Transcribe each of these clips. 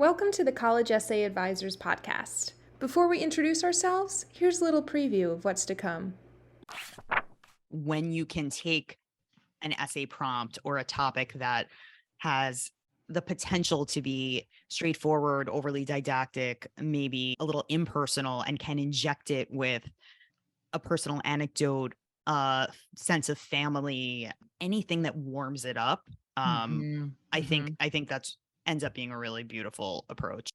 Welcome to the College Essay Advisors podcast. Before we introduce ourselves, here's a little preview of what's to come. When you can take an essay prompt or a topic that has the potential to be straightforward, overly didactic, maybe a little impersonal, and can inject it with a personal anecdote, a sense of family, anything that warms it up. I think that's ends up being a really beautiful approach.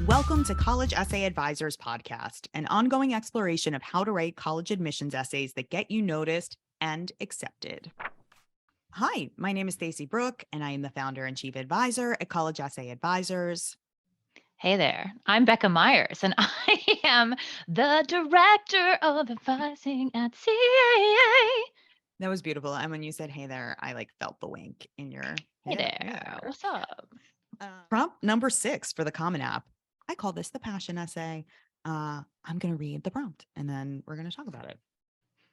Welcome to College Essay Advisors podcast, an ongoing exploration of how to write college admissions essays that get you noticed and accepted. Hi, my name is Stacey Brooke, and I am the founder and chief advisor at College Essay Advisors. Hey there, I'm Becca Myers, and I am the director of advising at CAA. That was beautiful. And when you said, hey there, I felt the wink in your Hey there, what's up? Prompt number 6 for the Common App. I call this the passion essay. I'm going to read the prompt and then we're going to talk about it.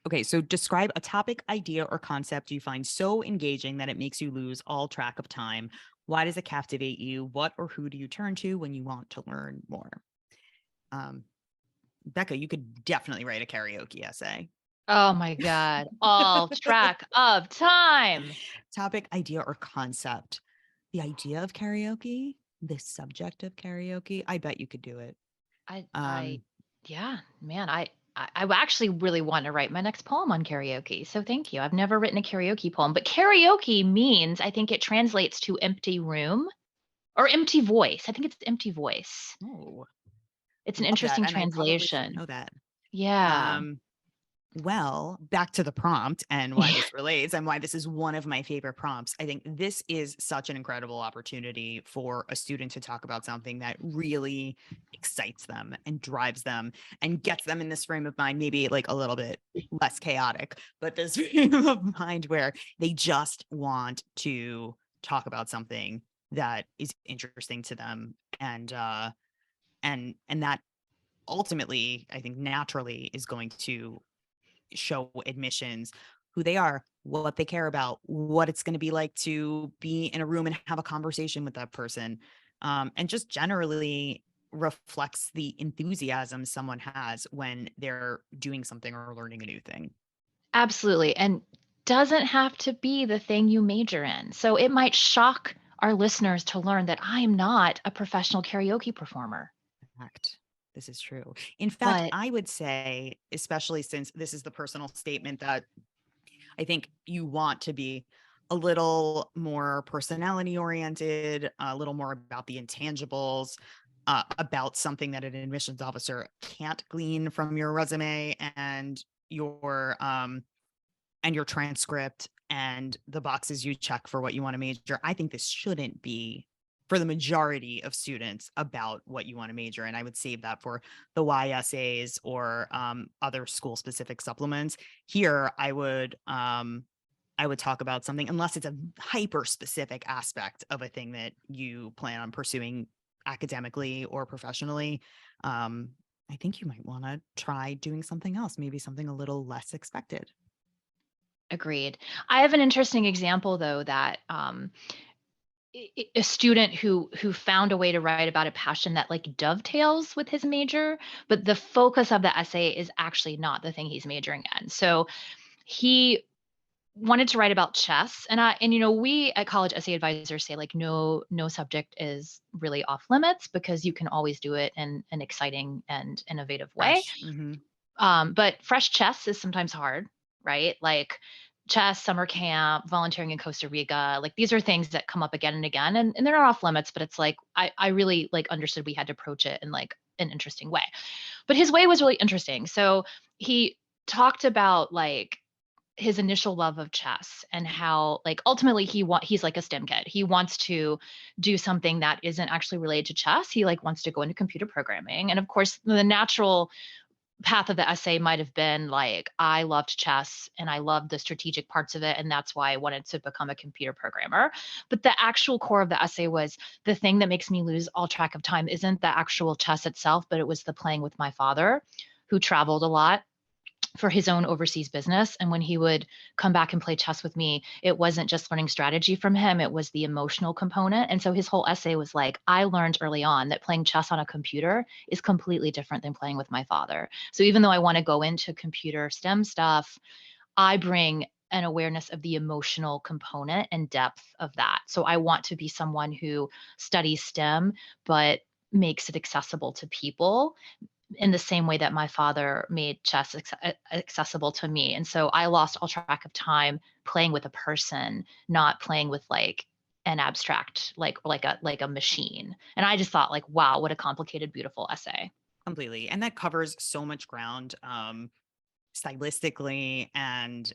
Okay, so describe a topic, idea, or concept you find so engaging that it makes you lose all track of time. Why does it captivate you? What or who do you turn to when you want to learn more? Becca, you could definitely write a karaoke essay. Oh my God, all track of time. Topic, idea, or concept. The idea of karaoke, the subject of karaoke, I bet you could do it. Yeah, man, I actually really want to write my next poem on karaoke. So thank you. I've never written a karaoke poem, but karaoke means, I think it translates to empty room or empty voice. I think it's empty voice. Oh, it's an interesting that, translation. I probably should know that. Yeah. Well, back to the prompt and why this relates and why this is one of my favorite prompts. I think this is such an incredible opportunity for a student to talk about something that really excites them and drives them and gets them in this frame of mind, maybe like a little bit less chaotic, but this frame of mind where they just want to talk about something that is interesting to them. And that ultimately, I think naturally is going to show admissions who they are, what they care about, what it's going to be like to be in a room and have a conversation with that person, and just generally reflects the enthusiasm someone has when they're doing something or learning a new thing. Absolutely. And doesn't have to be the thing you major in. So it might shock our listeners to learn that I am not a professional karaoke performer. Fact. This is true. In fact, But I would say, especially since this is the personal statement that I think you want to be a little more personality oriented, a little more about the intangibles, about something that an admissions officer can't glean from your resume and your transcript and the boxes you check for what you want to major. I think this shouldn't be, for the majority of students, about what you want to major in. I would save that for the Y essays or other school specific supplements. Here, I would talk about something, unless it's a hyper specific aspect of a thing that you plan on pursuing academically or professionally. I think you might want to try doing something else, maybe something a little less expected. agreed. I have an interesting example, though, that a student who found a way to write about a passion that dovetails with his major, but the focus of the essay is actually not the thing he's majoring in. So he wanted to write about chess, and we at College Essay Advisors say no subject is really off limits because you can always do it in an exciting and innovative way. But fresh chess is sometimes hard, right? Like chess, summer camp, volunteering in Costa Rica, these are things that come up again and again, and they're not off limits, but it's I really understood we had to approach it in an interesting way. But his way was really interesting. So he talked about his initial love of chess and how ultimately he's like a STEM kid. He wants to do something that isn't actually related to chess. He wants to go into computer programming. And of course, the natural path of the essay might have been I loved chess and I loved the strategic parts of it, and that's why I wanted to become a computer programmer. But the actual core of the essay was the thing that makes me lose all track of time isn't the actual chess itself, but it was the playing with my father, who traveled a lot. for his own overseas business. And when he would come back and play chess with me, it wasn't just learning strategy from him, it was the emotional component. And so his whole essay was like, I learned early on that playing chess on a computer is completely different than playing with my father. So even though I want to go into computer STEM stuff, I bring an awareness of the emotional component and depth of that. So I want to be someone who studies STEM, but makes it accessible to people in the same way that my father made chess accessible to me. And so I lost all track of time playing with a person, not playing with like an abstract, like a machine. And I just thought like, wow, what a complicated, beautiful essay. Completely. And that covers so much ground, stylistically and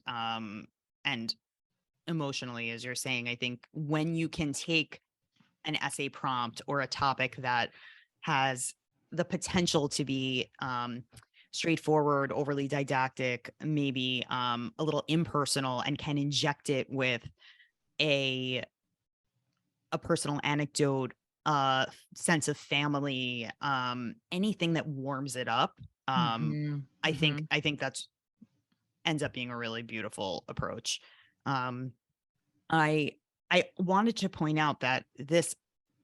emotionally, as you're saying. I think when you can take an essay prompt or a topic that has the potential to be straightforward, overly didactic, maybe a little impersonal, and can inject it with a personal anecdote, sense of family, anything that warms it up. Mm-hmm. I think Mm-hmm. that's ends up being a really beautiful approach. Um, I wanted to point out that this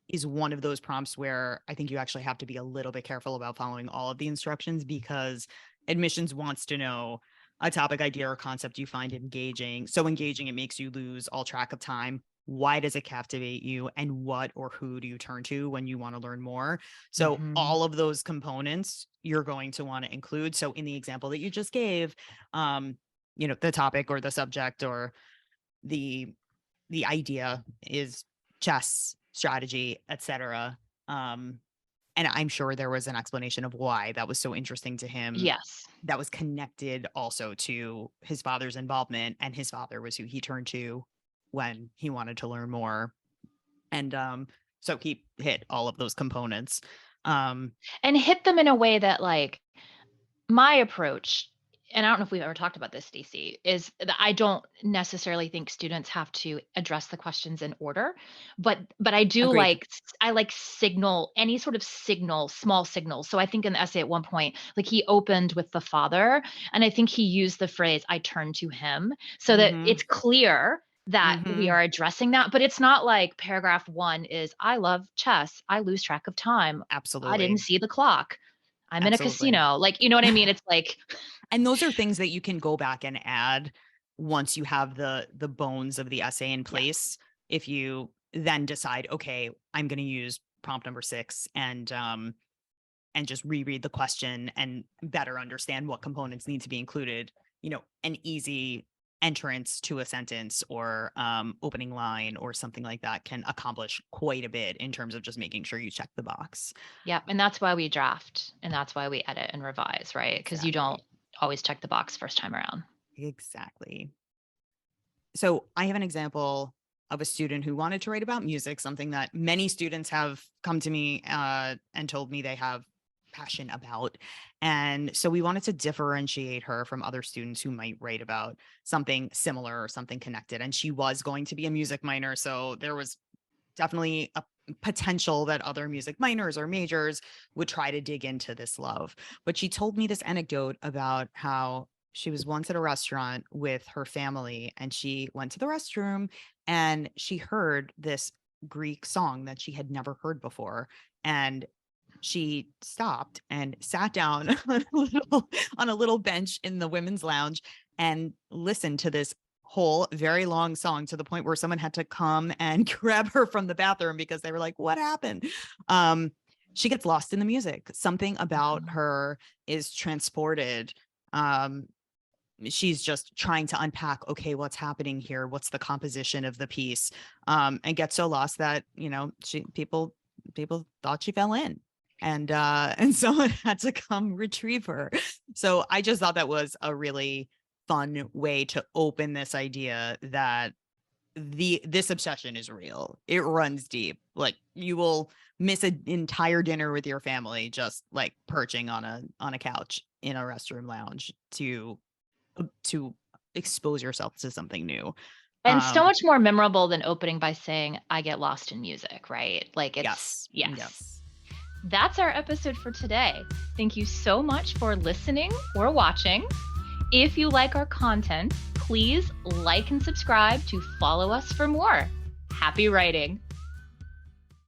is one of those prompts where I think you actually have to be a little bit careful about following all of the instructions, because admissions wants to know a topic, idea, or concept you find engaging. So engaging, it makes you lose all track of time. Why does it captivate you? And what or who do you turn to when you want to learn more? So Mm-hmm. all of those components you're going to want to include. So in the example that you just gave, the topic or the subject or the idea is chess, strategy, etc. And I'm sure there was an explanation of why that was so interesting to him. Yes. That was connected also to his father's involvement, and his father was who he turned to when he wanted to learn more. And so he hit all of those components. Um, And hit them in a way that like my approach, and I don't know if we've ever talked about this, Stacey, is that I don't necessarily think students have to address the questions in order, but I do Agreed. like I like signal any sort of signal, small signals. So I think in the essay at one point, like he opened with the father, and I think he used the phrase "I turn to him," so that Mm-hmm. it's clear that we Mm-hmm. are addressing that. But it's not like paragraph one is "I love chess, I lose track of time, I didn't Absolutely. see the clock." I'm in a Absolutely. casino. Like, you know what I mean? It's like, And those are things that you can go back and add once you have the bones of the essay in yes. place. If you then decide, okay, I'm going to use prompt number 6 and just reread the question and better understand what components need to be included, an easy entrance to a sentence or opening line or something like that can accomplish quite a bit in terms of just making sure you check the box. Yep. And that's why we draft and that's why we edit and revise, right? Because you don't Exactly. always check the box first time around. Exactly. So I have an example of a student who wanted to write about music, something that many students have come to me and told me they have passion about. And so we wanted to differentiate her from other students who might write about something similar or something connected. And she was going to be a music minor. So there was definitely a potential that other music minors or majors would try to dig into this love. But she told me this anecdote about how she was once at a restaurant with her family, and she went to the restroom and she heard this Greek song that she had never heard before. And she stopped and sat down on a little bench in the women's lounge and listened to this whole very long song, to the point where someone had to come and grab her from the bathroom because they were like, what happened? She gets lost in the music. Something about Mhm. her is transported. Um, she's just trying to unpack, okay, what's happening here? What's the composition of the piece? And gets so lost that, people thought she fell in. And someone had to come retrieve her. So I just thought that was a really fun way to open this idea that this obsession is real. It runs deep. Like, you will miss an entire dinner with your family just like perching on a couch in a restroom lounge to expose yourself to something new. And so Um, much more memorable than opening by saying, I get lost in music, right? Like it's, yes, yes. yes. That's our episode for today. Thank you so much for listening or watching. If you like our content, please like and subscribe to follow us for more. Happy writing!